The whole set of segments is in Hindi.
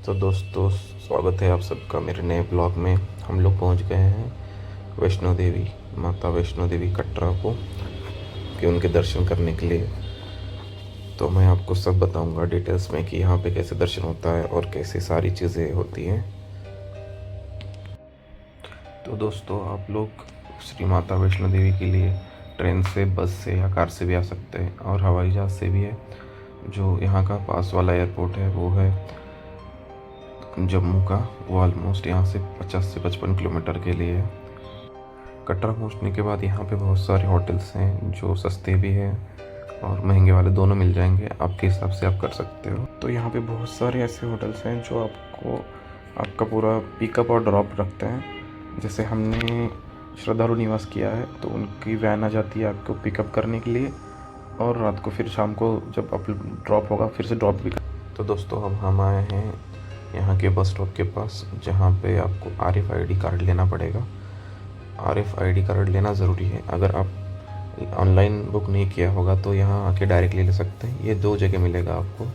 तो दोस्तों, स्वागत है आप सबका मेरे नए ब्लॉग में। हम लोग पहुंच गए हैं वैष्णो देवी, माता वैष्णो देवी कटरा को, कि उनके दर्शन करने के लिए। तो मैं आपको सब बताऊंगा डिटेल्स में कि यहाँ पे कैसे दर्शन होता है और कैसे सारी चीज़ें होती हैं। तो दोस्तों, आप लोग श्री माता वैष्णो देवी के लिए ट्रेन से, बस से या कार से भी आ सकते हैं, और हवाई जहाज़ से भी है। जो यहाँ का पास वाला एयरपोर्ट है वो है जम्मू का। वो ऑलमोस्ट यहाँ से 50 से 55 किलोमीटर के लिए है। कटरा पहुँचने के बाद यहाँ पे बहुत सारे होटल्स हैं जो सस्ते भी हैं और महंगे वाले दोनों मिल जाएंगे। आपके हिसाब से आप कर सकते हो। तो यहाँ पे बहुत सारे ऐसे होटल्स हैं जो आपको आपका पूरा पिकअप और ड्रॉप रखते हैं। जैसे हमने श्रद्धालु निवास किया है तो उनकी वैन आ जाती है आपको पिकअप करने के लिए, और रात को फिर शाम को जब आप ड्रॉप होगा फिर से ड्रॉप भी कर। तो दोस्तों, हम आए हैं यहाँ के बस स्टॉप के पास, जहाँ पे आपको RFID कार्ड लेना पड़ेगा। RFID कार्ड लेना ज़रूरी है। अगर आप ऑनलाइन बुक नहीं किया होगा तो यहाँ आके डायरेक्ट ले सकते हैं। ये 2 जगह मिलेगा आपको।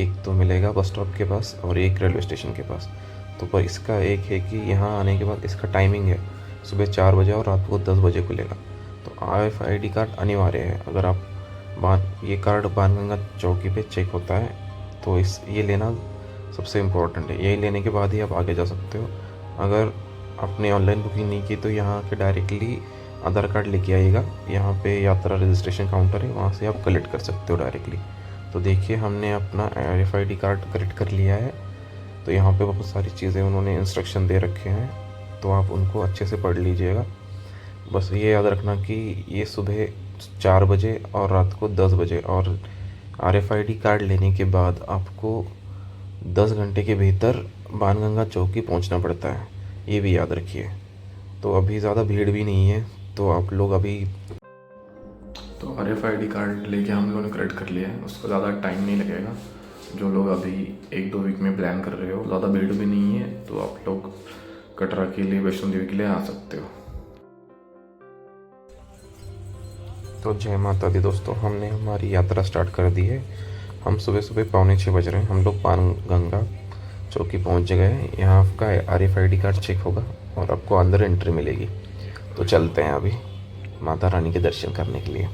एक तो मिलेगा बस स्टॉप के पास और एक रेलवे स्टेशन के पास। तो पर इसका एक है कि यहाँ आने के बाद इसका टाइमिंग है सुबह 4 बजे और रात को 10 बजे खुलेगा। तो RFID कार्ड अनिवार्य है। अगर आप ये कार्ड बाणगंगा चौकी पे चेक होता है, तो ये लेना सबसे इम्पोर्टेंट है। यही लेने के बाद ही आप आगे जा सकते हो। अगर आपने ऑनलाइन बुकिंग नहीं की तो यहाँ के डायरेक्टली आधार कार्ड लेके आइएगा। यहाँ पे यात्रा रजिस्ट्रेशन काउंटर है, वहाँ से आप कलेक्ट कर सकते हो डायरेक्टली। तो देखिए, हमने अपना RFID कार्ड कलेक्ट कर लिया है। तो यहाँ पे बहुत सारी चीज़ें उन्होंने इंस्ट्रक्शन दे रखे हैं, तो आप उनको अच्छे से पढ़ लीजिएगा। बस ये याद रखना कि ये सुबह 4 बजे और रात को 10 बजे, और RFID कार्ड लेने के बाद आपको 10 घंटे के भीतर बाणगंगा चौकी पहुंचना पड़ता है। ये भी याद रखिए। तो अभी ज़्यादा भीड़ भी नहीं है, तो आप लोग अभी तो RFID कार्ड लेके हम लोगों ने कलेक्ट कर लिया है। उसको ज़्यादा टाइम नहीं लगेगा। जो लोग अभी 1-2 वीक में प्लान कर रहे हो, ज़्यादा भीड़ भी नहीं है, तो आप लोग कटरा के लिए, वैष्णो देवी के लिए आ सकते हो। तो जय माता दी दोस्तों, हमने हमारी यात्रा स्टार्ट कर दी है। हम सुबह सुबह 6:45 बज रहे हैं। हम लोग बाणगंगा चौकी पहुंच गए हैं। यहाँ आपका RFID कार्ड चेक होगा और आपको अंदर एंट्री मिलेगी। तो चलते हैं अभी माता रानी के दर्शन करने के लिए।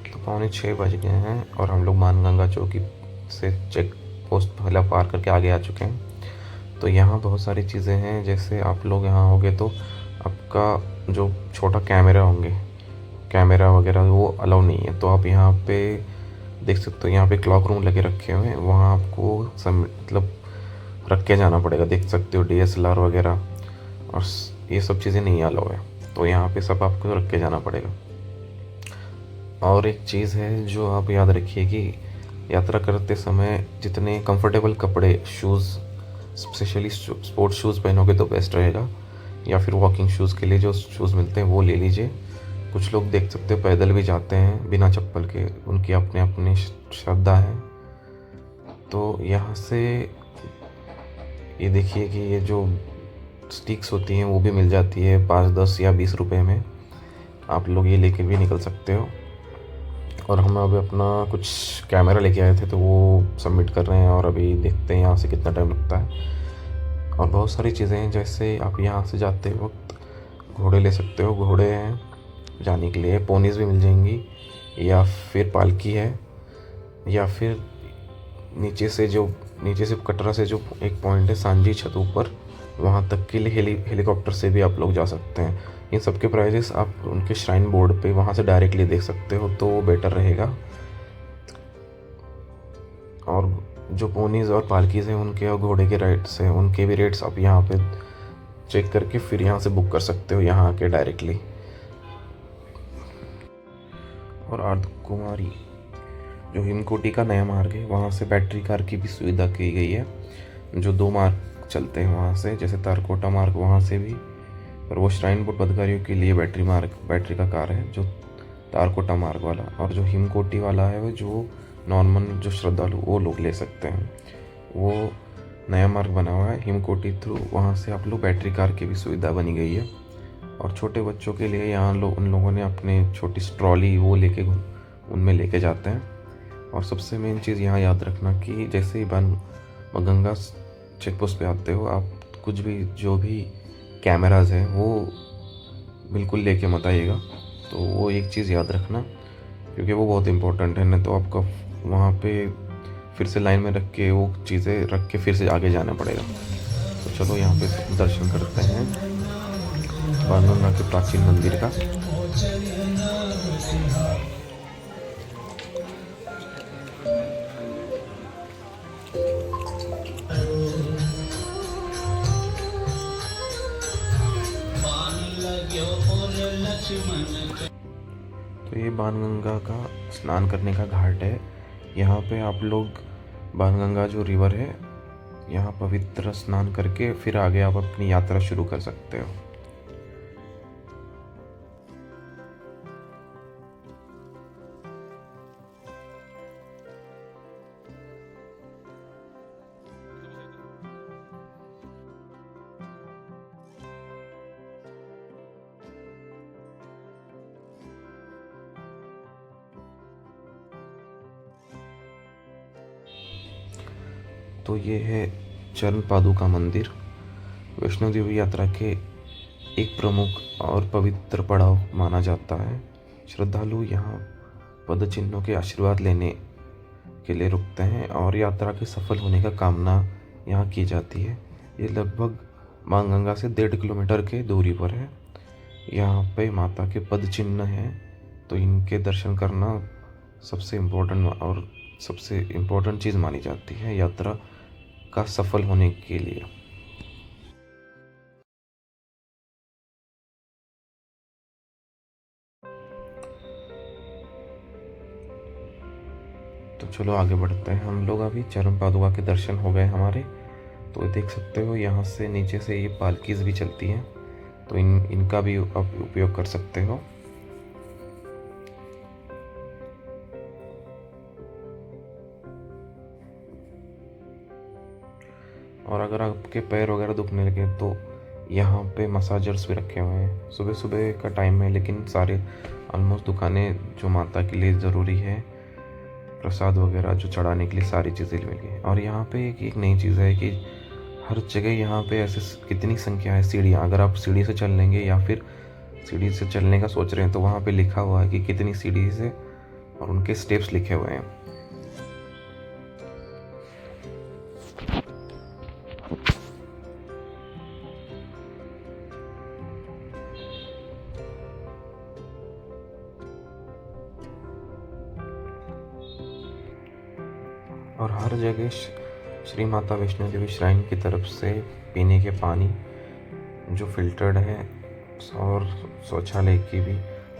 तो 5:45 बज गए हैं और हम लोग बाणगंगा चौकी से चेक पोस्ट पहला पार करके आगे आ चुके हैं। तो यहाँ बहुत सारी चीज़ें हैं। जैसे आप लोग यहाँ होंगे तो आपका जो छोटा कैमरा वगैरह वो अलाउ नहीं है। तो आप यहाँ पे देख सकते हो, यहाँ पे क्लॉक रूम लगे रखे हुए हैं। वहाँ आपको सब मतलब रख के जाना पड़ेगा। देख सकते हो DSLR वगैरह और ये सब चीज़ें नहीं अलाउ है। तो यहाँ पे सब आपको रख के जाना पड़ेगा। और एक चीज़ है जो आप याद रखिए कि यात्रा करते समय जितने कंफर्टेबल कपड़े, शूज़, स्पेशली स्पोर्ट्स शूज़ पहनोगे तो बेस्ट रहेगा, या फिर वॉकिंग शूज़ के लिए जो शूज़ मिलते हैं वो ले लीजिए। कुछ लोग देख सकते हो पैदल भी जाते हैं बिना चप्पल के, उनकी अपने अपने श्रद्धा है। तो यहाँ से ये देखिए कि ये जो स्टिक्स होती हैं वो भी मिल जाती है 5, 10 या 20 रुपए में। आप लोग ये लेके भी निकल सकते हो। और हम अभी अपना कुछ कैमरा लेके आए थे तो वो सबमिट कर रहे हैं, और अभी देखते हैं यहाँ से कितना टाइम लगता है। और बहुत सारी चीज़ें हैं, जैसे आप यहाँ से जाते वक्त घोड़े ले सकते हो। घोड़े हैं जाने के लिए, पोनीज भी मिल जाएंगी, या फिर पालकी है, या फिर नीचे से कटरा से जो एक पॉइंट है सांझी छत ऊपर, वहाँ तक के लिए हेलीकॉप्टर से भी आप लोग जा सकते हैं। इन सब के प्राइजेस आप उनके श्राइन बोर्ड पे वहाँ से डायरेक्टली देख सकते हो, तो वो बेटर रहेगा। और जो पोनीज और पालकीज हैं उनके, और घोड़े के राइड्स हैं उनके भी रेट्स आप यहाँ पे चेक करके फिर यहाँ से बुक कर सकते हो यहाँ आके डायरेक्टली। और अर्धकुमारी जो हिमकोटी का नया मार्ग है, वहाँ से बैटरी कार की भी सुविधा की गई है। जो 2 मार्ग चलते हैं वहाँ से, जैसे तारकोटा मार्ग वहाँ से भी, और वो श्राइन बोर्ड पदाधिकारियों के लिए बैटरी का कार है जो तारकोटा मार्ग वाला। और जो हिमकोटी वाला है वो जो नॉर्मल जो श्रद्धालु वो लोग ले सकते हैं। वो नया मार्ग बना हुआ है हिमकोटी थ्रू, वहाँ से आप लोग बैटरी कार की भी सुविधा बनी गई है। और छोटे बच्चों के लिए यहाँ उन लोगों ने अपने छोटी ट्रॉली वो लेके उनमें लेके जाते हैं। और सबसे मेन चीज़ यहाँ याद रखना कि जैसे ही गंगा चेक पोस्ट पे आते हो, आप कुछ भी जो भी कैमराज हैं वो बिल्कुल लेके मत आइएगा। तो वो एक चीज़ याद रखना, क्योंकि वो बहुत इम्पोर्टेंट है, नहीं तो आपका वहाँ पे फिर से लाइन में रख के वो चीज़ें रख के फिर से आगे जाना पड़ेगा। तो चलो यहाँ पे दर्शन करते हैं बाणगंगा के प्राचीन मंदिर का। तो ये बाणगंगा का स्नान करने का घाट है। यहाँ पे आप लोग बाणगंगा जो रिवर है, यहाँ पवित्र स्नान करके फिर आगे आप अपनी यात्रा शुरू कर सकते हो। तो ये है चरण पादुका मंदिर, वैष्णो देवी यात्रा के एक प्रमुख और पवित्र पड़ाव माना जाता है। श्रद्धालु यहाँ पद चिन्हों के आशीर्वाद लेने के लिए रुकते हैं और यात्रा के सफल होने का कामना यहाँ की जाती है। ये लगभग बाणगंगा से 1.5 किलोमीटर के दूरी पर है। यहाँ पे माता के पद चिन्ह हैं, तो इनके दर्शन करना सबसे इम्पोर्टेंट चीज़ मानी जाती है यात्रा का सफल होने के लिए। तो चलो आगे बढ़ते हैं हम लोग। अभी चरण पादुका के दर्शन हो गए हमारे। तो देख सकते हो यहाँ से नीचे से ये पालकीज भी चलती हैं, तो इनका भी आप उपयोग कर सकते हो। और अगर आपके पैर वगैरह दुखने लगे तो यहाँ पे मसाजर्स भी रखे हुए हैं। सुबह सुबह का टाइम है, लेकिन सारे ऑलमोस्ट दुकानें जो माता के लिए ज़रूरी है, प्रसाद वगैरह जो चढ़ाने के लिए सारी चीज़ें मिल गई। और यहाँ पे एक नई चीज़ है कि हर जगह यहाँ पे ऐसे कितनी संख्या है सीढ़ियाँ। अगर आप सीढ़ी से चल लेंगे या फिर सीढ़ी से चलने का सोच रहे हैं, तो वहाँ पे लिखा हुआ है कि कितनी सीढ़ी से और उनके स्टेप्स लिखे हुए हैं। और हर जगह श्री माता वैष्णो देवी श्राइन की तरफ से पीने के पानी जो फिल्टर्ड है, और शौचालय की भी,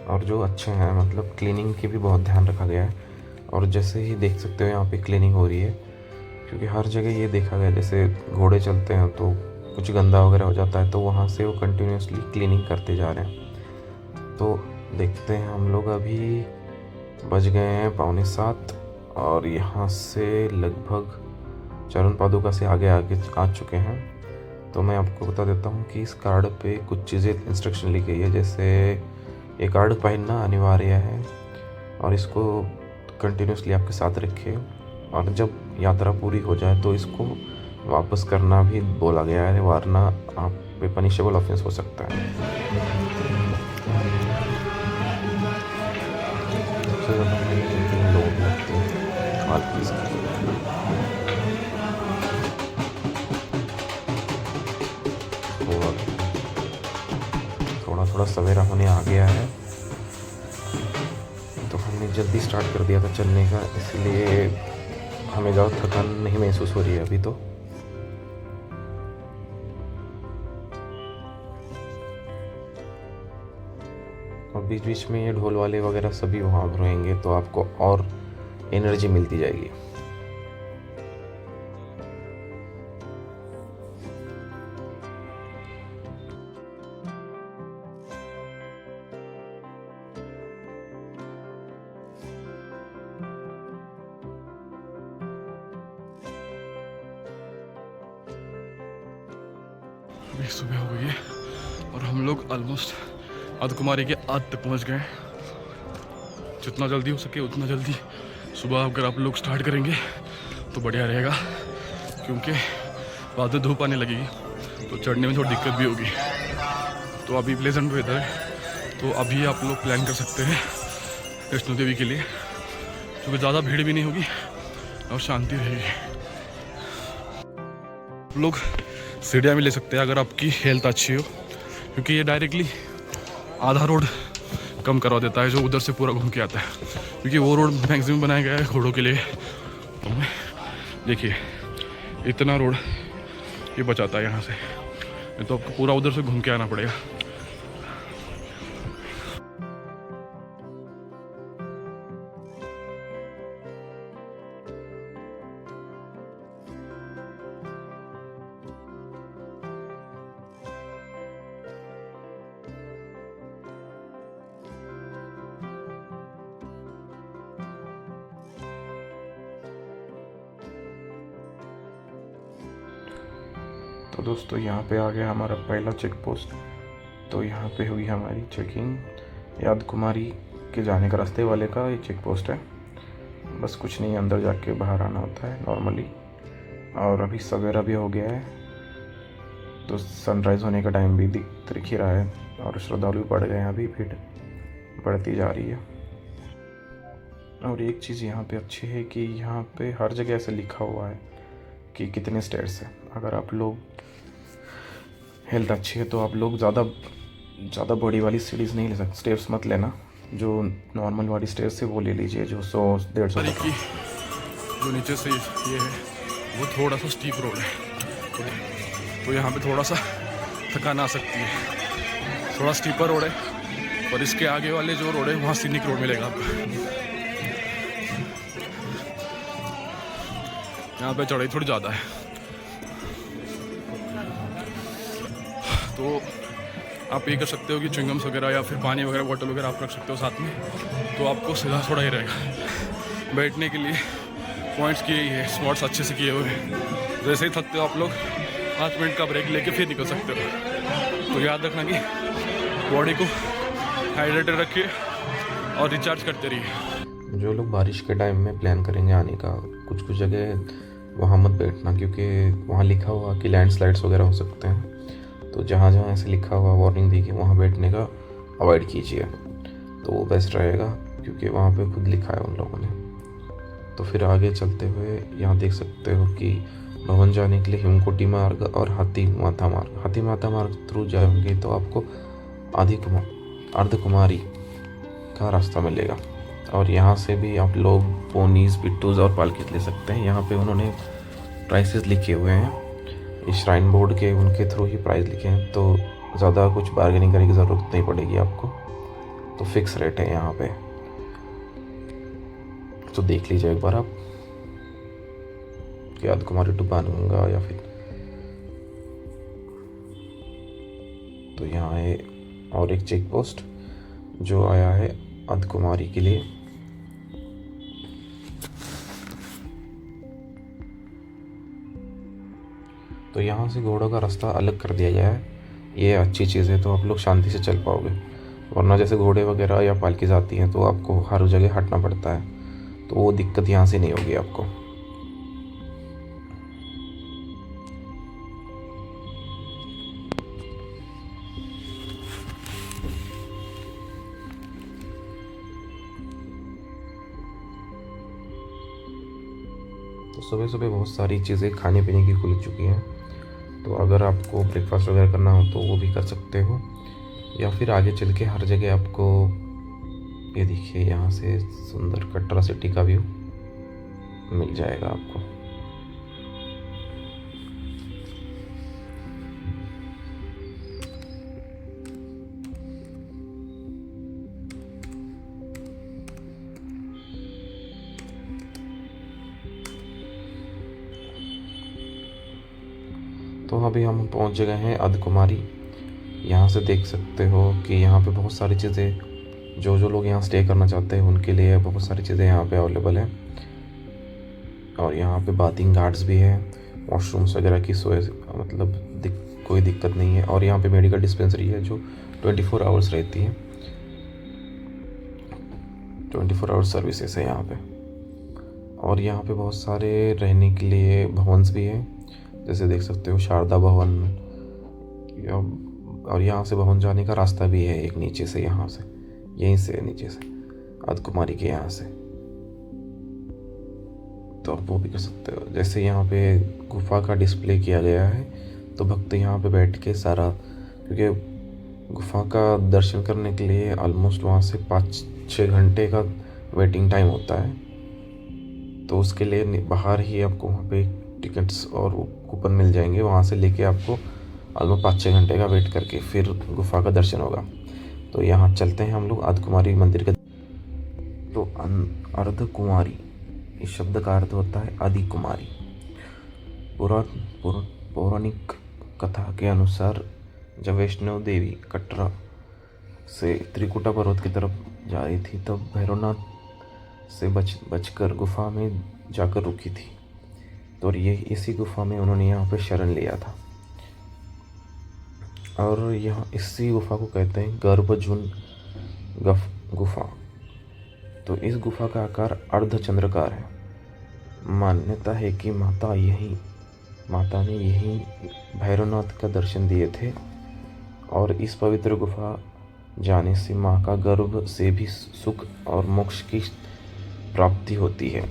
और जो अच्छे हैं, मतलब क्लीनिंग की भी बहुत ध्यान रखा गया है। और जैसे ही देख सकते हो यहाँ पे क्लीनिंग हो रही है, क्योंकि हर जगह ये देखा गया जैसे घोड़े चलते हैं तो कुछ गंदा वगैरह हो जाता है, तो वहाँ से वो कंटिन्यूसली क्लीनिंग करते जा रहे हैं। तो देखते हैं हम लोग, अभी बज गए हैं 6:45 और यहाँ से लगभग चरण पादुका से आगे आ चुके हैं। तो मैं आपको बता देता हूँ कि इस कार्ड पे कुछ चीज़ें इंस्ट्रक्शन लिखी गई है, जैसे ये कार्ड पहनना अनिवार्य है और इसको कंटिन्यूसली आपके साथ रखिए, और जब यात्रा पूरी हो जाए तो इसको वापस करना भी बोला गया है, वरना आप पे पनिशेबल ऑफेंस हो सकता है। सबसे ज़्यादा लोग लगते हैं थोड़ा सवेरा होने आ गया है, तो हमने जल्दी स्टार्ट कर दिया था चलने का, इसलिए हमें ज़्यादा थकान नहीं महसूस हो रही है अभी तो। और बीच बीच में ये ढोल वाले वगैरह सभी वहाँ रहेंगे, तो आपको और एनर्जी मिलती जाएगी। अभी सुबह हो गई है और हम लोग ऑलमोस्ट अर्धकुमारी के आध तक पहुंच गए। जितना जल्दी हो सके उतना जल्दी सुबह अगर आप लोग स्टार्ट करेंगे तो बढ़िया रहेगा, क्योंकि बाद में धूप आने लगेगी तो चढ़ने में थोड़ी दिक्कत भी होगी। तो अभी प्लेजेंट वेदर है, तो अभी आप लोग प्लान कर सकते हैं वैष्णो देवी के लिए, क्योंकि ज़्यादा भीड़ भी नहीं होगी और शांति रहेगी। आप लोग सीढ़ियाँ भी ले सकते हैं अगर आपकी हेल्थ अच्छी हो, क्योंकि ये डायरेक्टली आधा रोड कम करवा देता है जो उधर से पूरा घूम के आता है, क्योंकि वो रोड मैक्सिमम बनाया गया है घोड़ों के लिए। तो देखिए इतना रोड ये बचाता है यहाँ से, नहीं तो आपको पूरा उधर से घूम के आना पड़ेगा। तो दोस्तों यहाँ पे आ गया हमारा पहला चेक पोस्ट। तो यहाँ पे हुई हमारी चेकिंग। अर्धकुमारी के जाने का रास्ते वाले का ये चेक पोस्ट है। बस कुछ नहीं, अंदर जाके बाहर आना होता है नॉर्मली। और अभी सवेरा भी हो गया है, तो सनराइज़ होने का टाइम भी दिख ही रहा है और श्रद्धालु बढ़ गए हैं, अभी भीड़ बढ़ती जा रही है। और एक चीज़ यहाँ पे अच्छी है कि यहाँ पे हर जगह ऐसे लिखा हुआ है कि कितने स्टेयर्स हैं। अगर आप लोग हेल्थ अच्छी है तो आप लोग ज़्यादा बड़ी वाली सीढ़ीज़ नहीं ले सकते, स्टेयर्स मत लेना, जो नॉर्मल वाली स्टेयर्स है वो ले लीजिए, जो 100-150 की जो नीचे से ये है वो थोड़ा सा स्टीप रोड है, तो यहाँ पे थोड़ा सा थकान आ सकती है। थोड़ा स्टीपर रोड है, और इसके आगे वाले जो रोड है वहाँ सीनिक रोड मिलेगा आपको। यहाँ पे चढ़ाई थोड़ी ज़्यादा है, तो आप ये कर सकते हो कि च्युइंगम्स वगैरह या फिर पानी वगैरह बॉटल वगैरह आप रख सकते हो साथ में, तो आपको सीधा थोड़ा ही रहेगा। बैठने के लिए पॉइंट्स किए ही है, स्पॉट्स अच्छे से किए हुए हैं। जैसे ही थकते हो आप लोग 5 मिनट का ब्रेक लेके फिर निकल सकते हो। तो याद रखना कि बॉडी को हाइड्रेटेड रखिए और रिचार्ज करते रहिए। जो लोग बारिश के टाइम में प्लान करेंगे आने का, कुछ जगह वहाँ मत बैठना, क्योंकि वहाँ लिखा हुआ कि लैंडस्लाइड्स वगैरह हो सकते हैं। तो जहाँ जहाँ ऐसे लिखा हुआ वार्निंग दी कि वहाँ बैठने का अवॉइड कीजिए, तो वो बेस्ट रहेगा, क्योंकि वहाँ पे खुद लिखा है उन लोगों ने। तो फिर आगे चलते हुए यहाँ देख सकते हो कि भवन जाने के लिए हिमकोटी मार्ग और हाथी माता मार्ग थ्रू जाएंगे तो आपको अर्धकुमारी का रास्ता मिलेगा। और यहाँ से भी आप लोग पोनीज, पिट्टूज़ और पालकी ले सकते हैं। यहाँ पे उन्होंने प्राइसेस लिखे हुए हैं, इस श्राइन बोर्ड के उनके थ्रू ही प्राइस लिखे हैं, तो ज़्यादा कुछ बार्गेनिंग करने की ज़रूरत नहीं पड़ेगी आपको, तो फिक्स रेट है यहाँ पे। तो देख लीजिए एक बार आप कि अर्धकुमारी टू बाणगंगा या फिर, तो यहाँ है और एक चेक पोस्ट जो आया है अर्धकुमारी के लिए। तो यहाँ से घोड़ों का रास्ता अलग कर दिया गया है, ये अच्छी चीज़ है, तो आप लोग शांति से चल पाओगे। वरना जैसे घोड़े वगैरह या पालकी जाती हैं तो आपको हर जगह हटना पड़ता है, तो वो दिक्कत यहाँ से नहीं होगी आपको। तो सुबह सुबह बहुत सारी चीज़ें खाने पीने की खुल चुकी हैं, तो अगर आपको ब्रेकफास्ट वगैरह करना हो तो वो भी कर सकते हो, या फिर आगे चल के हर जगह आपको, ये देखिए यहाँ से सुंदर कटरा सिटी का व्यू मिल जाएगा आपको। तो अभी हम पहुंच गए हैं अर्धकुमारी। यहाँ से देख सकते हो कि यहाँ पे बहुत सारी चीज़ें, जो लोग यहाँ स्टे करना चाहते हैं उनके लिए बहुत सारी चीज़ें यहाँ पे अवेलेबल हैं। और यहाँ पे बाथिंग गार्ड्स भी है, वॉशरूम्स वगैरह की कोई कोई दिक्कत नहीं है। और यहाँ पे मेडिकल डिस्पेंसरी है जो 24 आवर्स रहती है, 24 आवर्स सर्विसेज है यहाँ पे। और यहाँ पे बहुत सारे रहने के लिए भवन्स भी हैं, जैसे देख सकते हो शारदा भवन। और यहाँ से भवन जाने का रास्ता भी है एक नीचे से, यहाँ से यहीं से नीचे से अर्धकुमारी के यहाँ से, तो आप वो भी कर सकते हो। जैसे यहाँ पे गुफा का डिस्प्ले किया गया है, तो भक्त यहाँ पे बैठ के सारा, क्योंकि गुफा का दर्शन करने के लिए ऑलमोस्ट वहाँ से 5-6 घंटे का वेटिंग टाइम होता है, तो उसके लिए बाहर ही आपको वहाँ पे टिकट्स और कूपन मिल जाएंगे, वहाँ से लेके आपको ऑलमोस्ट 5-6 घंटे का वेट करके फिर गुफा का दर्शन होगा। तो यहाँ चलते हैं हम लोग अर्धकुमारी मंदिर के। तो अर्धकुमारी इस शब्द का अर्थ होता है आदि कुमारी। पौराणिक कथा के अनुसार जब वैष्णव देवी कटरा से त्रिकुटा पर्वत की तरफ जा रही थी, तब भैरवनाथ से बचकर गुफा में जाकर रुकी थी। तो ये इसी गुफा में उन्होंने यहाँ पे शरण लिया था, और यहाँ इसी गुफा को कहते हैं गर्भजून गुफा। तो इस गुफा का आकार अर्धचंद्राकार है। मान्यता है कि माता ने यही भैरवनाथ का दर्शन दिए थे, और इस पवित्र गुफा जाने से माँ का गर्भ से भी सुख और मोक्ष की प्राप्ति होती है।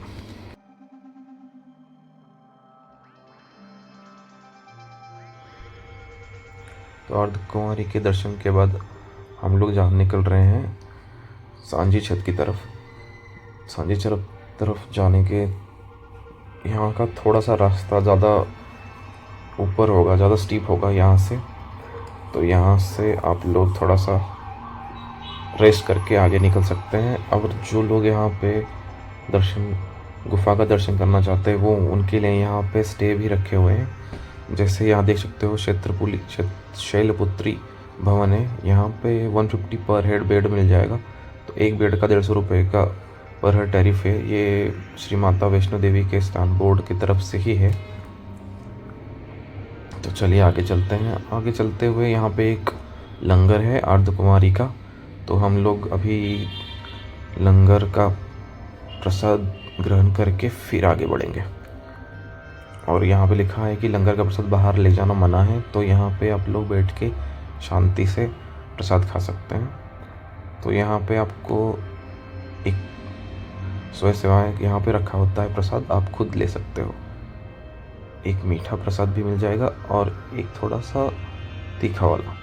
तो अर्धकुमारी के दर्शन के बाद हम लोग जहाँ निकल रहे हैं सांझी छत की तरफ। सांझी छत तरफ जाने के यहाँ का थोड़ा सा रास्ता ज़्यादा ऊपर होगा, ज़्यादा स्टीप होगा यहाँ से, तो यहाँ से आप लोग थोड़ा सा रेस्ट करके आगे निकल सकते हैं। अब जो लोग यहाँ पे गुफा का दर्शन करना चाहते हैं, वो उनके लिए यहाँ पे स्टे भी रखे हुए हैं। जैसे यहाँ देख सकते हो शैलपुत्री भवन है, यहाँ पे 150 पर हेड बेड मिल जाएगा। तो एक बेड का 150 रुपये का पर हेड टैरिफ है। ये श्री माता वैष्णो देवी के स्थान बोर्ड की तरफ से ही है। तो चलिए आगे चलते हैं। आगे चलते हुए यहाँ पे एक लंगर है अर्धकुमारी का, तो हम लोग अभी लंगर का प्रसाद ग्रहण करके फिर आगे बढ़ेंगे। और यहाँ पे लिखा है कि लंगर का प्रसाद बाहर ले जाना मना है, तो यहाँ पे आप लोग बैठ के शांति से प्रसाद खा सकते हैं। तो यहाँ पे आपको एक स्वयं सेवाएं यहाँ पे रखा होता है, प्रसाद आप खुद ले सकते हो। एक मीठा प्रसाद भी मिल जाएगा और एक थोड़ा सा तीखा वाला।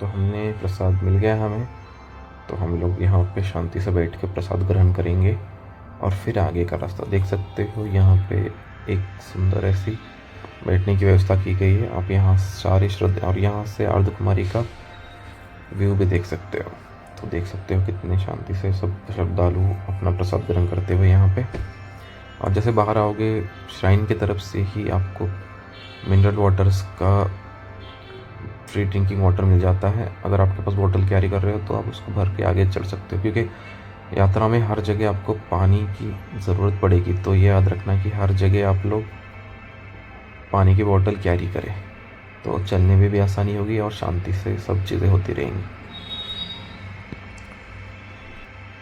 तो हमने प्रसाद मिल गया हमें, तो हम लोग यहाँ पे शांति से बैठ के प्रसाद ग्रहण करेंगे और फिर आगे का रास्ता देख सकते हो। यहाँ पे एक सुंदर ऐसी बैठने की व्यवस्था की गई है। आप यहाँ सारे श्रद्धा और यहाँ से अर्धकुमारी का व्यू भी देख सकते हो। तो देख सकते हो कितने शांति से सब श्रद्धालु अपना प्रसाद ग्रहण करते हुए यहाँ पे। और जैसे बाहर आओगे श्राइन की तरफ से ही आपको मिनरल वाटर्स का फ्री ड्रिंकिंग वाटर मिल जाता है। अगर आपके पास बोतल कैरी कर रहे हो तो आप उसको भर के आगे चल सकते हो, क्योंकि यात्रा में हर जगह आपको पानी की ज़रूरत पड़ेगी। तो ये याद रखना कि हर जगह आप लोग पानी की बोतल कैरी करें, तो चलने में भी आसानी होगी और शांति से सब चीज़ें होती रहेंगी।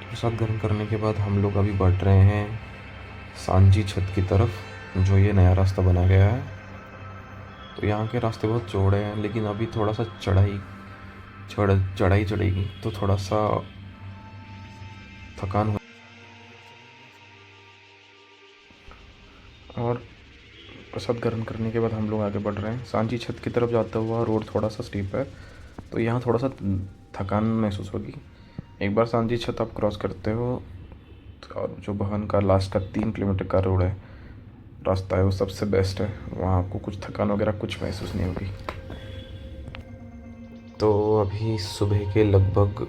प्रसाद ग्रहण करने के बाद हम लोग अभी बढ़ रहे हैं सांझी छत की तरफ, जो ये नया रास्ता बना गया है। तो यहाँ के रास्ते बहुत चौड़े हैं, लेकिन अभी थोड़ा सा चढ़ाई चढ़ेगी, तो थोड़ा सा थकान हो। और प्रसाद ग्रहण करने के बाद हम लोग आगे बढ़ रहे हैं। सांझी छत की तरफ जाता हुआ रोड थोड़ा सा स्टीप है, तो यहाँ थोड़ा सा थकान महसूस होगी। एक बार सांझी छत आप क्रॉस करते हो, और जो भवन का लास्ट का 3 किलोमीटर का रोड है, रास्ता है, वो सबसे बेस्ट है। वहाँ आपको कुछ थकान वगैरह कुछ महसूस नहीं होगी। तो अभी सुबह के लगभग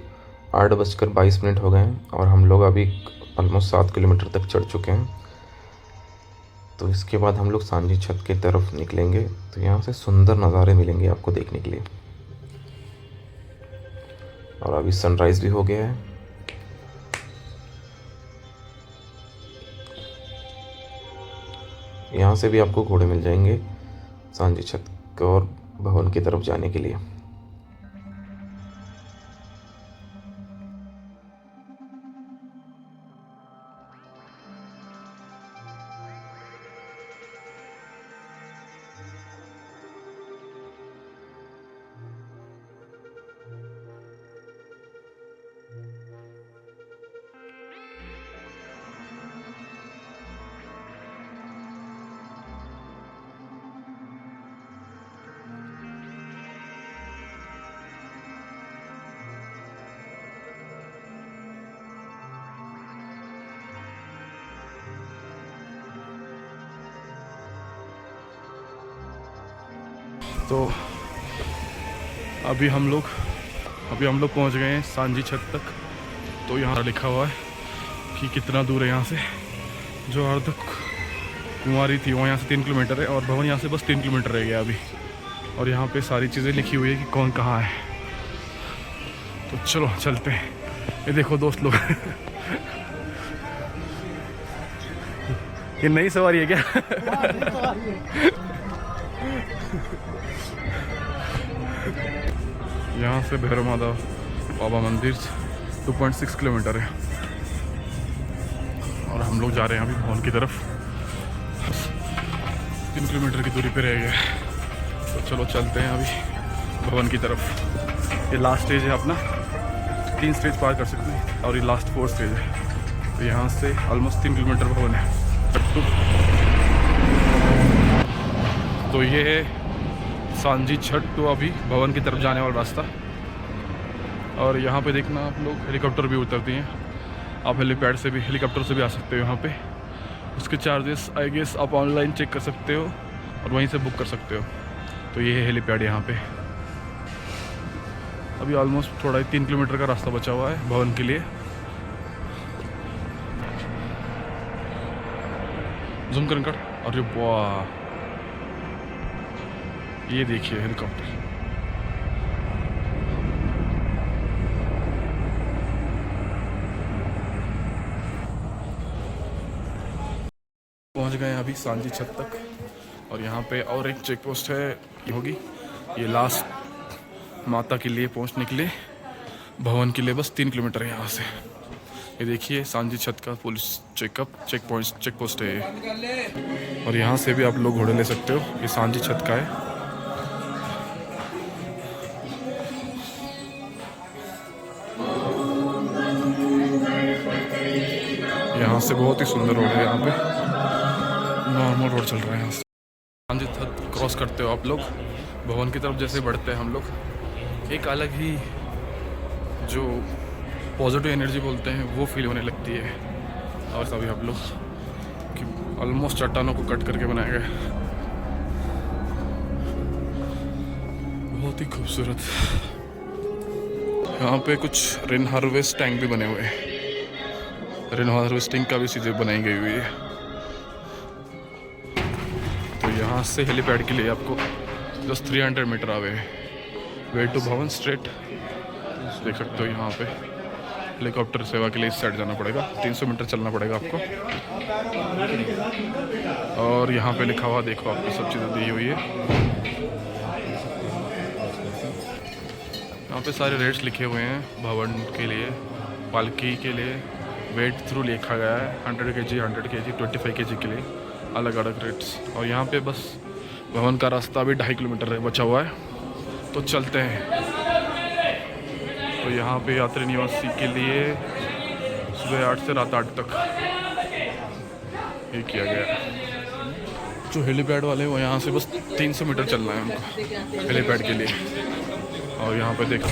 8:22 हो गए हैं और हम लोग अभी ऑलमोस्ट 7 किलोमीटर तक चढ़ चुके हैं। तो इसके बाद हम लोग सांझी छत की तरफ निकलेंगे। तो यहाँ से सुंदर नज़ारे मिलेंगे आपको देखने के लिए। और अभी सनराइज़ भी हो गया है। यहाँ से भी आपको घोड़े मिल जाएंगे सांझी छत और भवन की तरफ जाने के लिए। तो अभी हम लोग पहुंच गए हैं सांझी छत तक। तो यहाँ लिखा हुआ है कि कितना दूर है यहाँ से। जो अर्ध कुंवारी थी वो यहाँ से 3 किलोमीटर है और भवन यहाँ से बस 3 किलोमीटर रह गया अभी। और यहाँ पे सारी चीज़ें लिखी हुई है कि कौन कहाँ है। तो चलो चलते हैं। ये देखो दोस्त लोग ये नई सवारी है क्या? यहाँ से भैरव माता बाबा मंदिर 2.6 किलोमीटर है और हम लोग जा रहे हैं अभी भवन की तरफ। 3 किलोमीटर की दूरी पे रह गए। तो चलो चलते हैं अभी भवन की तरफ। ये लास्ट स्टेज है अपना, 3 स्टेज पार कर सकते हैं और ये लास्ट 4 स्टेज है। तो यहाँ से ऑलमोस्ट 3 किलोमीटर भवन है। तो ये है सांझी छत तो अभी भवन की तरफ जाने वाला रास्ता। और यहाँ पे देखना आप लोग हेलीकॉप्टर भी उतरती हैं। आप हेलीपैड से भी हेलीकॉप्टर से भी आ सकते हो यहाँ पे। उसके चार्जेस आई गेस आप ऑनलाइन चेक कर सकते हो और वहीं से बुक कर सकते हो। तो ये है हेलीपैड यहाँ पे। अभी ऑलमोस्ट थोड़ा ही 3 किलोमीटर का रास्ता बचा हुआ है भवन के लिए। जूम कर। अरे वाह, ये देखिए हेलीकॉप्टर। पहुंच गए अभी सांझी छत तक और यहाँ पे और एक चेक पोस्ट है होगी। ये लास्ट माता के लिए पहुंचने के लिए भवन के लिए बस 3 किलोमीटर है यहाँ से। ये देखिए सांझी छत का पुलिस चेक पोस्ट है ये। और यहाँ से भी आप लोग घोड़े ले सकते हो। ये सांझी छत का है। यहाँ से बहुत ही सुंदर रोड है। यहाँ पे नॉर्मल रोड चल रहा है यहाँ से। सांझी छत क्रॉस करते हो आप लोग भवन की तरफ जैसे बढ़ते हैं हम लोग, एक अलग ही जो पॉजिटिव एनर्जी बोलते हैं वो फील होने लगती है। और सभी आप लोग कि ऑलमोस्ट चट्टानों को कट करके बनाया गया, बहुत ही खूबसूरत। यहाँ पे कुछ रेन हार्वेस्ट टैंक भी बने हुए हैं। रेन हार्वेस्टिंग का भी चीज़ें बनाई गई हुई है। तो यहाँ से हेलीपैड के लिए आपको जस्ट 300 मीटर आवे है। वे टू भवन स्ट्रेट देख सकते हो। यहाँ पे हेलीकॉप्टर सेवा के लिए इस साइड जाना पड़ेगा, 300 मीटर चलना पड़ेगा आपको। और यहाँ पे लिखा हुआ देखो, आपको सब चीज़ें दी हुई है। यहाँ पे सारे रेट्स लिखे हुए हैं भवन के लिए, पालकी के लिए वेट थ्रू लिखा गया है। 100 kg, 100 kg, 25 kg के लिए अलग अलग रेट्स। और यहाँ पे बस भवन का रास्ता अभी 2.5 किलोमीटर बचा हुआ है। तो चलते हैं। तो यहाँ पे यात्री निवासी के लिए सुबह 8 से रात 8 तक ये किया गया है। जो हेलीपैड वाले हैं वो यहाँ से बस 300 मीटर चलना है उनको हेलीपैड के लिए। और यहाँ पे देखो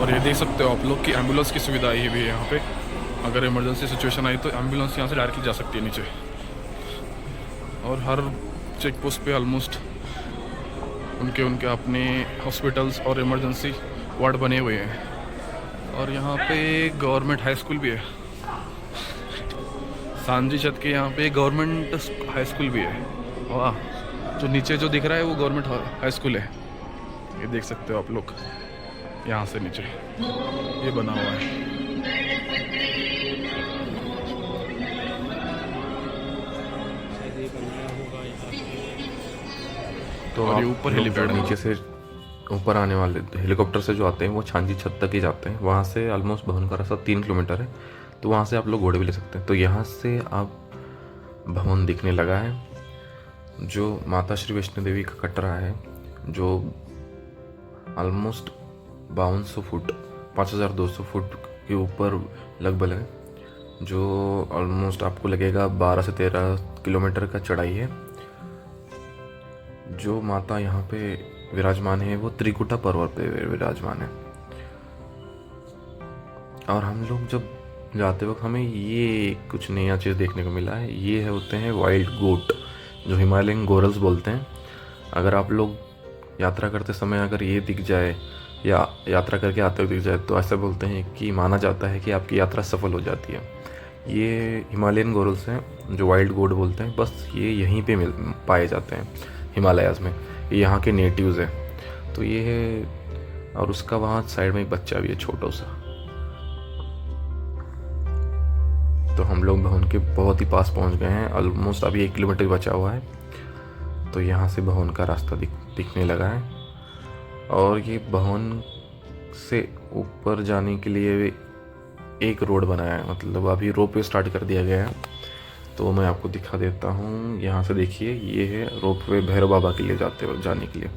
और ये देख सकते हो आप लोग कि एम्बुलेंस की सुविधा आई भी है यहाँ पे। अगर इमरजेंसी सिचुएशन आई तो एम्बुलेंस यहाँ से डायरेक्टली जा सकती है नीचे। और हर चेक पोस्ट पे ऑलमोस्ट उनके अपने हॉस्पिटल्स और इमरजेंसी वार्ड बने हुए हैं। और यहाँ पे गवर्नमेंट हाई स्कूल भी है। सांझी छत के यहाँ पे गवर्नमेंट हाई स्कूल भी है। वाह, जो नीचे जो दिख रहा है वो गवर्नमेंट हाई स्कूल है। ये देख सकते हो आप लोग, यहाँ से नीचे ये बना हुआ है। तो और ये आप ऊपर लोग हेलीपैड है। नीचे से ऊपर आने वाले हेलीकॉप्टर से जो आते हैं वो छांजी छत तक ही जाते हैं। वहाँ से ऑलमोस्ट भवन का रास्ता 3 किलोमीटर है, तो वहाँ से आप लोग घोड़े भी ले सकते हैं। तो यहाँ से आप भवन दिखने लगा है, जो माता श्री वैष्णो देवी का कटरा है, जो ऑलमोस्ट 5200 फुट 5200 फुट के ऊपर लगभग है, जो ऑलमोस्ट आपको लगेगा 12 से 13 किलोमीटर का चढ़ाई है। जो माता यहाँ पे विराजमान है वो त्रिकुटा पर्वत पे विराजमान है। और हम लोग जब जाते वक्त हमें ये कुछ नया चीज़ देखने को मिला है, ये है होते हैं वाइल्ड गोट, जो हिमालयन गोरल्स बोलते हैं। अगर आप लोग यात्रा करते समय अगर ये दिख जाए या यात्रा करके आते हुए दिख जाए तो ऐसा बोलते हैं कि माना जाता है कि आपकी यात्रा सफल हो जाती है। ये हिमालयन गोरल्स हैं जो वाइल्ड गोट बोलते हैं, बस ये यहीं पे पाए जाते हैं हिमालयाज़ में, ये यहाँ के नेटिव्स हैं। तो ये है, और उसका वहाँ साइड में एक बच्चा भी है छोटा सा। तो हम लोग भवन के बहुत ही पास पहुँच गए हैं, ऑलमोस्ट अभी 1 किलोमीटर बचा हुआ है। तो यहाँ से भवन का रास्ता दिखने लगा है। और ये भवन से ऊपर जाने के लिए एक रोड बनाया है, मतलब अभी रोपवे स्टार्ट कर दिया गया है। तो मैं आपको दिखा देता हूँ, यहाँ से देखिए, ये है रोपवे भैरव बाबा के लिए जाने के लिए।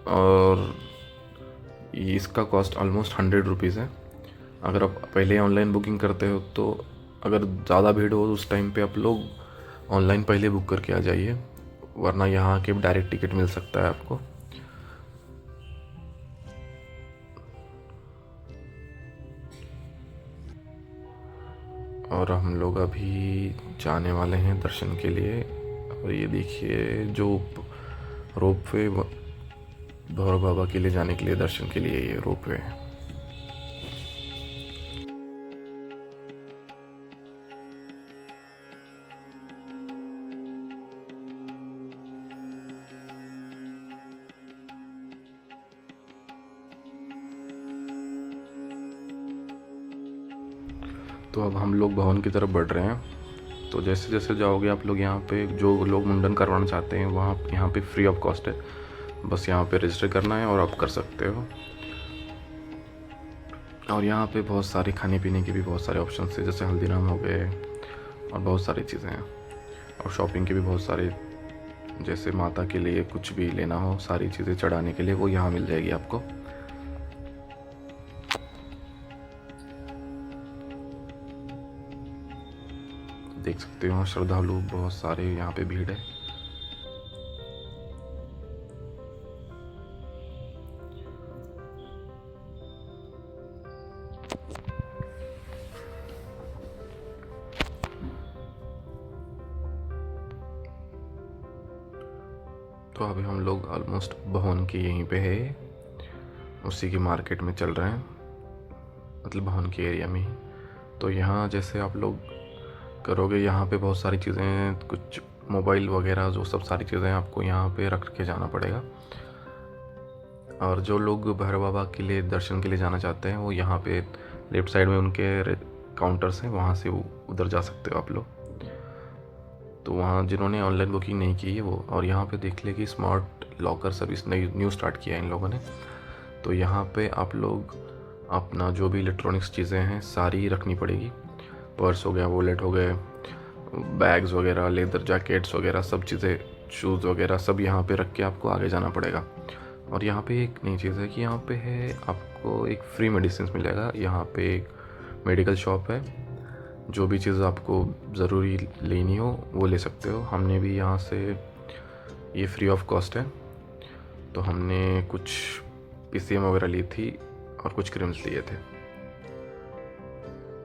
और इसका कॉस्ट ऑलमोस्ट 100 रुपीज़ है। अगर आप पहले ऑनलाइन बुकिंग करते हो तो अगर ज़्यादा भीड़ हो उस टाइम पे आप लोग ऑनलाइन पहले बुक करके आ जाइए, वरना यहाँ के डायरेक्ट टिकट मिल सकता है आपको। और हम लोग अभी जाने वाले हैं दर्शन के लिए। और ये देखिए, जो रोपवे भैरव बाबा के लिए जाने के लिए, दर्शन के लिए ये रोपवे है। तो अब हम लोग भवन की तरफ बढ़ रहे हैं। तो जैसे जैसे जाओगे आप लोग, यहाँ पे जो लोग मुंडन करवाना चाहते हैं वहाँ यहाँ पे फ्री ऑफ कॉस्ट है, बस यहाँ पे रजिस्टर करना है और आप कर सकते हो। और यहाँ पे बहुत सारे खाने पीने के भी बहुत सारे ऑप्शन है, जैसे हल्दीराम हो गए और बहुत सारी चीज़ें हैं। और शॉपिंग के भी बहुत सारे, जैसे माता के लिए कुछ भी लेना हो, सारी चीज़ें चढ़ाने के लिए वो यहाँ मिल जाएगी आपको। देख सकते हो श्रद्धालु बहुत सारे, यहाँ पे भीड़ है। तो अभी हम लोग ऑलमोस्ट भवन के यहीं पे है, उसी की मार्केट में चल रहे हैं, मतलब भवन के एरिया में ही। तो यहाँ जैसे आप लोग करोगे, यहाँ पे बहुत सारी चीज़ें, कुछ मोबाइल वगैरह जो सब सारी चीज़ें आपको यहाँ पे रख के जाना पड़ेगा। और जो लोग भैरव बाबा के लिए दर्शन के लिए जाना चाहते हैं वो यहाँ पे लेफ्ट साइड में उनके काउंटर्स हैं, वहाँ से उधर जा सकते हो आप लोग। तो वहाँ जिन्होंने ऑनलाइन बुकिंग नहीं की है वो, और यहाँ पे देख ले कि smart locker service new start किया है इन लोगों ने। तो यहाँ पे आप लोग अपना जो भी इलेक्ट्रॉनिक्स चीज़ें हैं सारी रखनी पड़ेगी, पर्स हो गया, वॉलेट हो गए, बैग्स वगैरह, लेदर जैकेट्स वगैरह, सब चीज़ें, शूज़ वगैरह सब यहाँ पे रख के आपको आगे जाना पड़ेगा। और यहाँ पे एक नई चीज़ है कि यहाँ पे है आपको एक फ्री मेडिसिन मिलेगा। यहाँ पे एक मेडिकल शॉप है, जो भी चीज़ आपको ज़रूरी लेनी हो वो ले सकते हो। हमने भी यहाँ से, ये फ्री ऑफ कॉस्ट है, तो हमने कुछ PCM वगैरह ली थी और कुछ क्रीम्स लिए थे।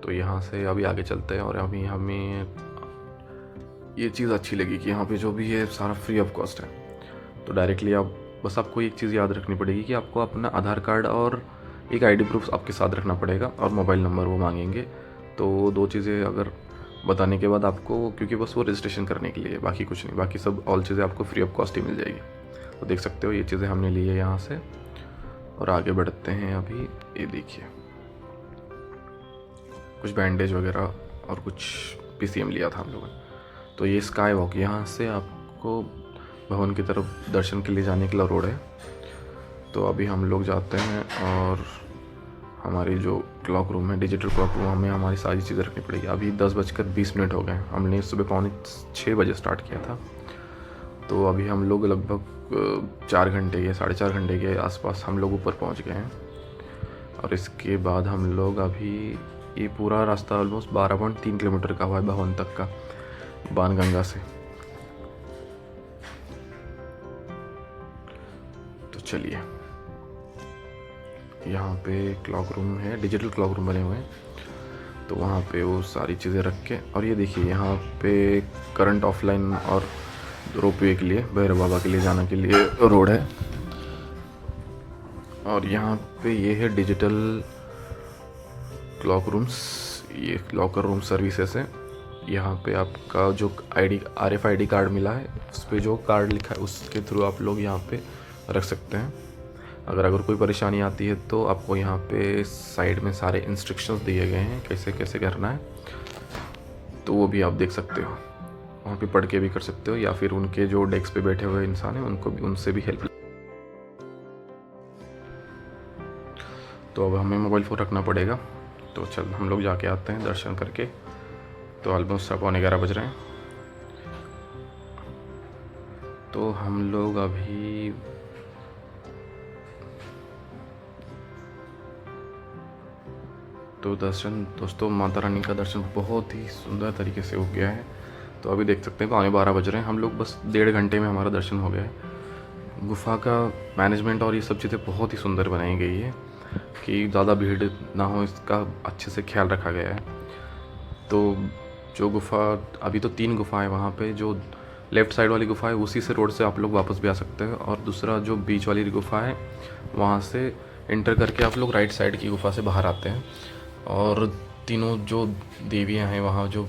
तो यहाँ से अभी आगे चलते हैं। और अभी हमें ये चीज़ अच्छी लगी कि यहाँ पे जो भी है सारा फ्री ऑफ कॉस्ट है। तो डायरेक्टली आप बस, आपको एक चीज़ याद रखनी पड़ेगी कि आपको अपना आधार कार्ड और एक ID प्रूफ आपके साथ रखना पड़ेगा, और मोबाइल नंबर वो मांगेंगे। तो 2 चीज़ें अगर बताने के बाद आपको, क्योंकि बस वो रजिस्ट्रेशन करने के लिए, बाकी कुछ नहीं, बाकी सब ऑल चीज़ें आपको फ्री ऑफ कॉस्ट ही मिल जाएगी। तो देख सकते हो ये चीज़ें हमने ली है यहाँ से। और आगे बढ़ते हैं। अभी ये देखिए कुछ बैंडेज वगैरह और कुछ PCM लिया था हम लोगों ने। तो ये स्काई वॉक, यहाँ से आपको भवन की तरफ दर्शन के लिए जाने के लिए रोड है। तो अभी हम लोग जाते हैं और हमारी जो क्लॉक रूम है, डिजिटल क्लॉक रूम, हमें हमारी सारी चीज़ें रखनी पड़ेगी। अभी 10:20 हो गए। हमने सुबह 5:45 बजे स्टार्ट किया था। तो अभी हम लोग लगभग 4 घंटे या 4.5 घंटे के आसपास हम लोग ऊपर पहुंच गए हैं। और इसके बाद हम लोग अभी ये पूरा रास्ता ऑलमोस्ट 12.3 किलोमीटर का हुआ है भवन तक का, बाणगंगा से। तो चलिए, यहाँ पे क्लॉक रूम है, डिजिटल क्लॉक रूम बने हुए हैं। तो वहाँ पे वो सारी चीज़ें रख के, और ये देखिए यहाँ पे करंट ऑफलाइन और रोपवे के लिए, भैरव बाबा के लिए जाने के लिए रोड है। और यहाँ पे ये है डिजिटल क्लॉक रूम्स, ये लॉकर रूम सर्विसेज है। यहाँ पे आपका जो RFID कार्ड मिला है, उस पर जो कार्ड लिखा है उसके थ्रू आप लोग यहाँ पे रख सकते हैं। अगर कोई परेशानी आती है तो आपको यहाँ पे साइड में सारे इंस्ट्रक्शंस दिए गए हैं कैसे कैसे करना है। तो वो भी आप देख सकते हो, वहाँ पे पढ़ के भी कर सकते हो, या फिर उनके जो डेस्क पे बैठे हुए इंसान हैं उनसे भी हेल्प। तो अब हमें मोबाइल फ़ोन रखना पड़ेगा। तो चल हम लोग जाके आते हैं दर्शन करके। तो ऑलमोस्ट 11:15 बज रहे हैं। तो हम लोग अभी तो दर्शन, दोस्तों माता रानी का दर्शन बहुत ही सुंदर तरीके से हो गया है। तो अभी देख सकते हैं 11:15 बज रहे हैं। हम लोग बस 1.5 घंटे में हमारा दर्शन हो गया है। गुफा का मैनेजमेंट और ये सब चीज़ें बहुत ही सुंदर बनाई गई है कि ज़्यादा भीड़ ना हो, इसका अच्छे से ख्याल रखा गया है। तो जो गुफा, अभी तो 3 गुफा है वहाँ पे। जो लेफ़्ट साइड वाली गुफा है उसी से रोड से आप लोग वापस भी आ सकते हैं, और दूसरा जो बीच वाली गुफा है वहाँ से इंटर करके आप लोग राइट साइड की गुफा से बाहर आते हैं। और तीनों जो देवियाँ हैं वहाँ जो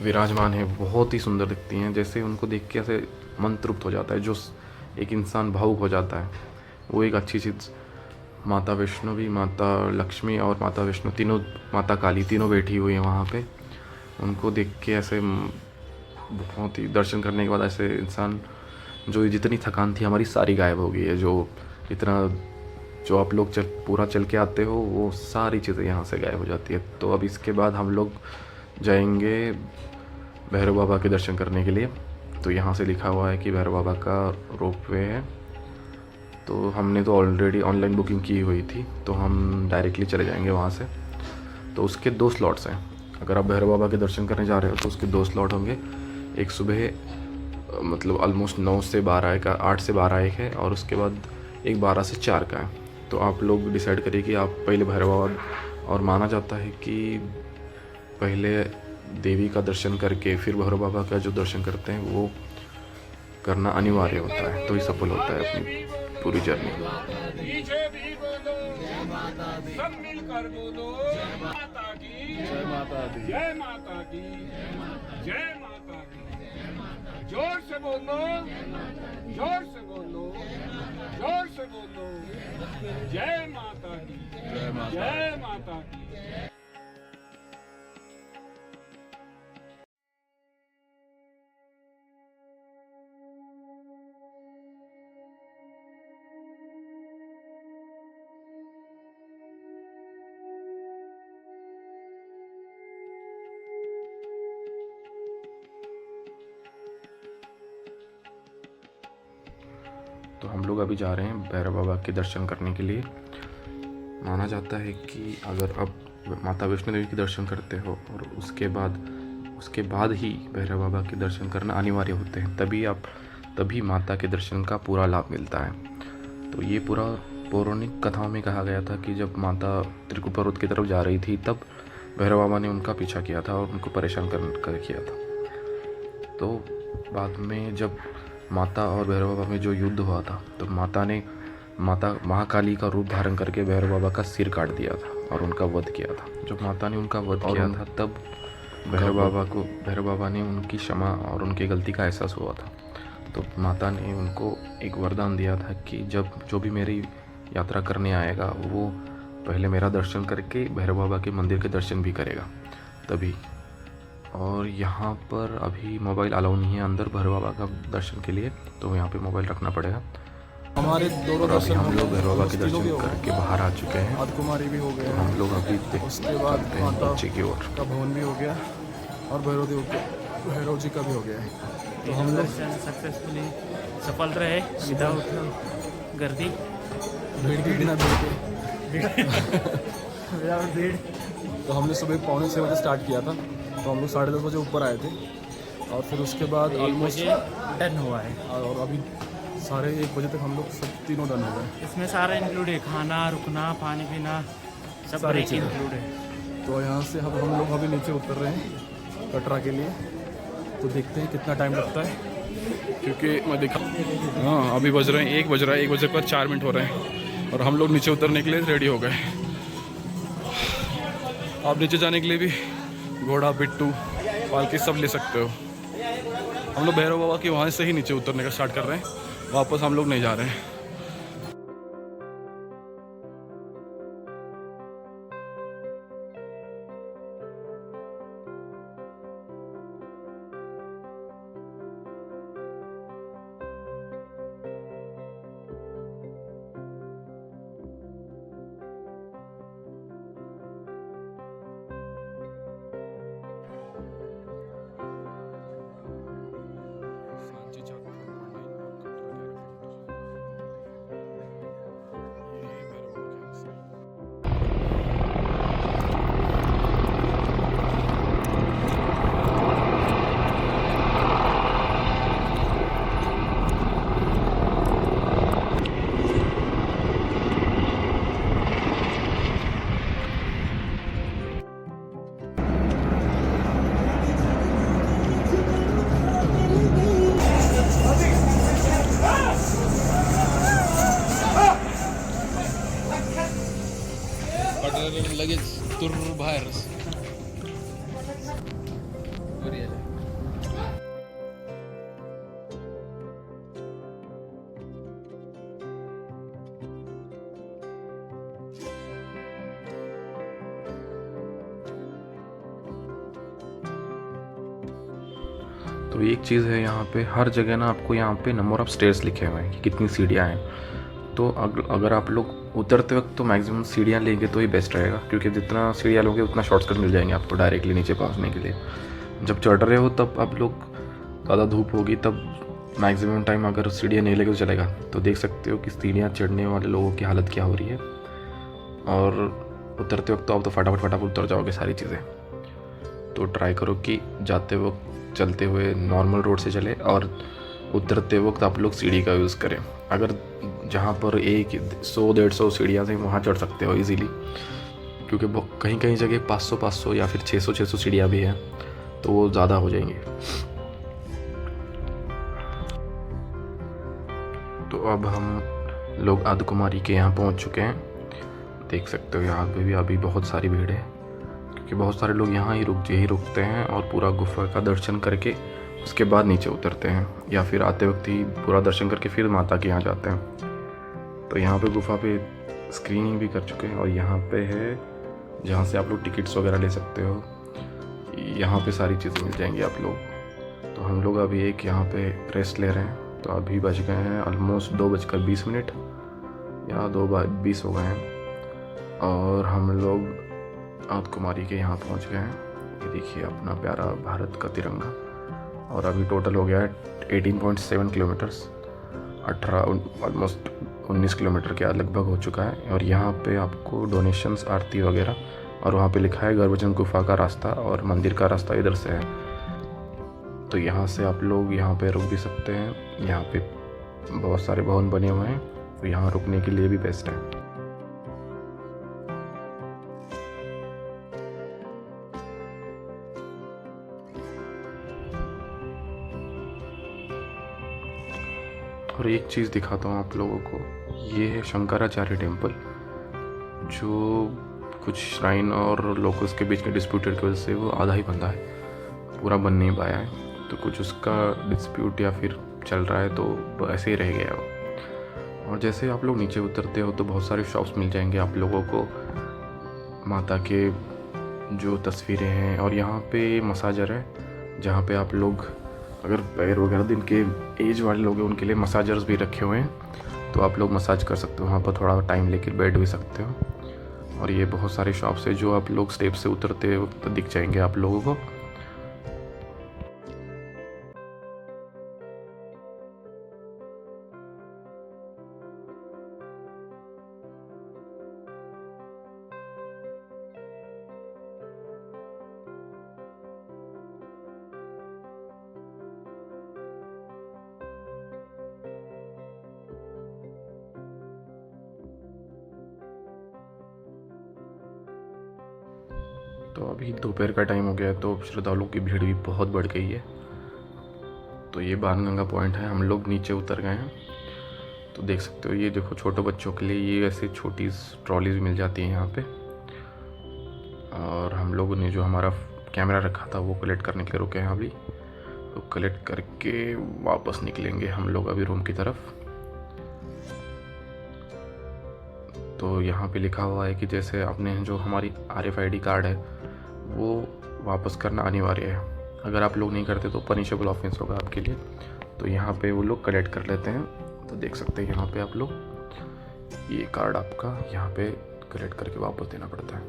विराजमान है बहुत ही सुंदर दिखती हैं। जैसे उनको देख के ऐसे मन तृप्त हो जाता है, जो एक इंसान भावुक हो जाता है। वो एक अच्छी चीज़, माता वैष्णवी, माता लक्ष्मी और माता विष्णु तीनों, माता काली तीनों बैठी हुई हैं वहाँ पे। उनको देख के ऐसे बहुत ही, दर्शन करने के बाद ऐसे इंसान, जो जितनी थकान थी हमारी सारी गायब हो गई है। जो आप लोग पूरा चल के आते हो वो सारी चीज़ें यहाँ से गायब हो जाती है। तो अब इसके बाद हम लोग जाएंगे भैरव बाबा के दर्शन करने के लिए। तो यहाँ से लिखा हुआ है कि भैरव बाबा का रोपवे है। तो हमने तो ऑलरेडी ऑनलाइन बुकिंग की हुई थी, तो हम डायरेक्टली चले जाएंगे वहाँ से। तो उसके 2 स्लॉट्स हैं। अगर आप भैरव बाबा के दर्शन करने जा रहे हो तो उसके 2 स्लॉट होंगे। एक सुबह मतलब ऑलमोस्ट 9 से 12 का, 8 से 12 एक है, और उसके बाद एक 12 से 4 का है। तो आप लोग डिसाइड करिए कि आप पहले भैरव बाबा, और माना जाता है कि पहले देवी का दर्शन करके फिर भैरव बाबा का जो दर्शन करते हैं वो करना अनिवार्य होता है, तो ही सफल होता है अपनी पूरी जर्नी। सब मिलकर बोलो जय माता की, जय माता दी, जय माता की, जय माता की। जोर से बोलो, जोर से बोलो, जोर से बोलो, जय माता की, जय माता की। तो हम लोग अभी जा रहे हैं भैरव बाबा के दर्शन करने के लिए। माना जाता है कि अगर आप माता वैष्णो देवी के दर्शन करते हो और उसके बाद ही भैरव बाबा के दर्शन करना अनिवार्य होते हैं, तभी माता के दर्शन का पूरा लाभ मिलता है। तो ये पूरा पौराणिक कथाओं में कहा गया था कि जब माता त्रिकुट पर्वत की तरफ जा रही थी तब भैरव बाबा ने उनका पीछा किया था और उनको परेशान कर किया था। तो बाद में जब माता और भैरव बाबा में जो युद्ध हुआ था, तो माता महाकाली का रूप धारण करके भैरव बाबा का सिर काट दिया था और उनका वध किया था। जब माता ने उनका वध किया था तब भैरव बाबा ने उनकी क्षमा और उनकी गलती का एहसास हुआ था। तो माता ने उनको एक वरदान दिया था कि जब जो भी मेरी यात्रा करने आएगा वो पहले मेरा दर्शन करके भैरव बाबा के मंदिर के दर्शन भी करेगा तभी। और यहाँ पर अभी मोबाइल अलाउ नहीं है अंदर भैरव बाबा का दर्शन के लिए, तो यहाँ पे मोबाइल रखना पड़ेगा। हमारे दोनों और अभी दर्शन हम लोग भैरव बाबा के दर्शन करके बाहर आ चुके हैं। अर्धकुमारी भी हो गए तो हम लोग अभी उसके बाद देखते हैं माता नीचे की ओर। का भवन भी हो गया और भैरव जी का भी हो गया है। तो हम लोग सक्सेसफुली सफल रहे विदाउट गर्दी भीड़ के बिना भीड़ के विदाउट भीड़। तो हमने सुबह 6:45 स्टार्ट किया था, तो हम लोग 10:30 बजे ऊपर आए थे और फिर उसके बाद ऑलमोस्ट डन हुआ है और अभी 1:30 बजे तक हम लोग सब तीनों डन हो गए। इसमें सारा इंक्लूड है, खाना रुकना पानी पीना सब सारी ब्रेक चीज़ें। इंक्लूड है। तो यहाँ से अब हम लोग अभी नीचे उतर रहे हैं कटरा के लिए, तो देखते हैं कितना टाइम लगता है। क्योंकि मैं देखा हाँ अभी बज रहे हैं 1 बज रहा है, 1 बजे पर 4 मिनट हो रहे हैं और हम लोग नीचे उतरने के लिए रेडी हो गए। आप नीचे जाने के लिए भी घोड़ा बिट्टू पालकी सब ले सकते हो। हम लोग भैरव बाबा के वहाँ से ही नीचे उतरने का स्टार्ट कर रहे हैं, वापस हम लोग नहीं जा रहे हैं। लगेच तुर बाहेर तो एक चीज़ है यहाँ पे, हर जगह ना आपको यहाँ पे नंबर ऑफ़ स्टेयर्स लिखे हुए हैं कि कितनी सीढ़ियाँ हैं। तो अगर आप लोग उतरते वक्त तो मैक्सिमम सीढ़ियाँ लेंगे तो ही बेस्ट रहेगा, क्योंकि जितना सीढ़ियाँ लोगे उतना शॉर्टकट मिल जाएंगे आपको डायरेक्टली नीचे पहुँचने के लिए। जब चढ़ रहे हो तब आप लोग ज़्यादा धूप होगी तब मैक्सिमम टाइम अगर सीढ़ियाँ नहीं लेके तो चलेगा। तो देख सकते हो कि सीढ़ियाँ चढ़ने वाले लोगों की हालत क्या हो रही है, और उतरते वक्त तो आप तो फटाफट उतर जाओगे सारी चीज़ें। तो ट्राई करो कि जाते वक्त चलते हुए नॉर्मल रोड से चले और उतरते वक्त आप लोग सीढ़ी का यूज़ करें। अगर जहाँ पर 100-150 सीढ़ियाँ हैं वहाँ चढ़ सकते हो इजीली, क्योंकि कहीं कहीं जगह 500 या फिर 600 सीढ़ियाँ भी हैं तो वो ज़्यादा हो जाएंगी। तो अब हम लोग अर्धकुमारी के यहाँ पहुँच चुके हैं। देख सकते हो यहाँ पे भी अभी बहुत सारी भीड़ है, क्योंकि बहुत सारे लोग यहाँ ही रुकते हैं और पूरा गुफा का दर्शन करके उसके बाद नीचे उतरते हैं, या फिर आते वक्त ही पूरा दर्शन करके फिर माता के यहाँ जाते हैं। तो यहाँ पे गुफा पे स्क्रीनिंग भी कर चुके हैं और यहाँ पे है जहाँ से आप लोग टिकट्स वगैरह ले सकते हो। यहाँ पे सारी चीज़ें मिल जाएंगी आप लोग। तो हम लोग अभी एक यहाँ पे रेस्ट ले रहे हैं। तो अभी बज गए हैं ऑलमोस्ट 2:20 या 2:20 हो गए हैं और हम लोग अर्धकुमारी के यहाँ पहुँच गए हैं। ये देखिए अपना प्यारा भारत का तिरंगा। और अभी टोटल हो गया है 18.7 किलोमीटर्स, 19 किलोमीटर के लगभग हो चुका है। और यहाँ पे आपको डोनेशंस, आरती वगैरह, और वहाँ पे लिखा है गर्भजन गुफा का रास्ता और मंदिर का रास्ता इधर से है। तो यहाँ से आप लोग यहाँ पे रुक भी सकते हैं। यहाँ पे बहुत सारे भवन बने हुए हैं, तो यहाँ रुकने के लिए भी बेस्ट है। और एक चीज़ दिखाता हूँ आप लोगों को, ये है शंकराचार्य टेम्पल, जो कुछ श्राइन और लोकल्स के बीच के डिस्प्यूटेड की वजह से वो आधा ही बंदा है, पूरा बन नहीं पाया है। तो कुछ उसका डिस्प्यूट या फिर चल रहा है तो ऐसे ही रह गया वो। और जैसे आप लोग नीचे उतरते हो तो बहुत सारे शॉप्स मिल जाएंगे आप लोगों को, माता के जो तस्वीरें हैं। और यहाँ पे मसाजर है जहाँ पे आप लोग अगर पैर वगैरह दिन के एज वाले लोग हैं उनके लिए मसाजर्स भी रखे हुए हैं, तो आप लोग मसाज कर सकते हो वहाँ पर, थोड़ा टाइम लेकर बैठ भी सकते हो। और ये बहुत सारे शॉप्स है जो आप लोग स्टेप से उतरते वक्त दिख जाएंगे आप लोगों को। तो अभी दोपहर का टाइम हो गया है तो श्रद्धालुओं की भीड़ भी बहुत बढ़ गई है। तो ये बाणगंगा पॉइंट है, हम लोग नीचे उतर गए हैं। तो देख सकते हो ये देखो छोटे बच्चों के लिए ये ऐसे छोटी ट्रॉलीज भी मिल जाती है यहाँ पे। और हम लोगों ने जो हमारा कैमरा रखा था वो कलेक्ट करने के लिए रुके हैं अभी, तो कलेक्ट करके वापस निकलेंगे हम लोग अभी रूम की तरफ। तो यहाँ पे लिखा हुआ है कि जैसे आपने जो हमारी RFID कार्ड है वो वापस करना अनिवार्य है, अगर आप लोग नहीं करते तो पनिशेबल ऑफेंस होगा आपके लिए। तो यहाँ पे वो लोग कलेक्ट कर लेते हैं। तो देख सकते हैं यहाँ पे आप लोग ये कार्ड आपका यहाँ पे कलेक्ट करके वापस देना पड़ता है।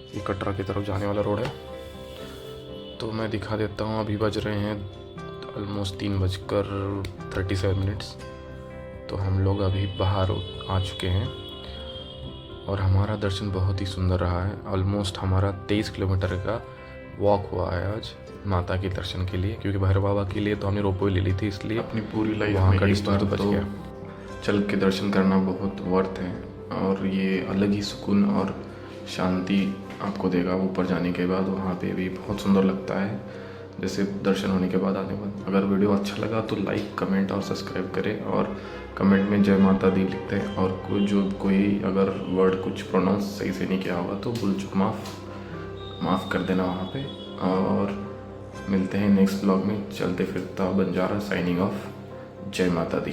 ये कटरा की तरफ जाने वाला रोड है। तो मैं दिखा देता हूँ, अभी बज रहे हैं ऑलमोस्ट 3:37। तो हम लोग अभी बाहर आ चुके हैं और हमारा दर्शन बहुत ही सुंदर रहा है। ऑलमोस्ट हमारा 23 किलोमीटर का वॉक हुआ है आज माता के दर्शन के लिए, क्योंकि भैरव बाबा के लिए तो हमने रोपवे ले ली थी, इसलिए अपनी पूरी लाइफ वहाँ का डिस्टेंस तो बच गया। चल के दर्शन करना बहुत वर्थ है और ये अलग ही सुकून और शांति आपको देगा ऊपर जाने के बाद। वहाँ पे भी बहुत सुंदर लगता है जैसे दर्शन होने के बाद आने के बाद। अगर वीडियो अच्छा लगा तो लाइक, कमेंट और सब्सक्राइब करें और कमेंट में जय माता दी लिखते हैं। और कोई अगर वर्ड कुछ प्रोनाउंस सही से नहीं किया होगा तो भूल चूक माफ़ कर देना वहाँ पे। और मिलते हैं नेक्स्ट ब्लॉग में। चलते फिरता बंजारा साइनिंग ऑफ। जय माता दी।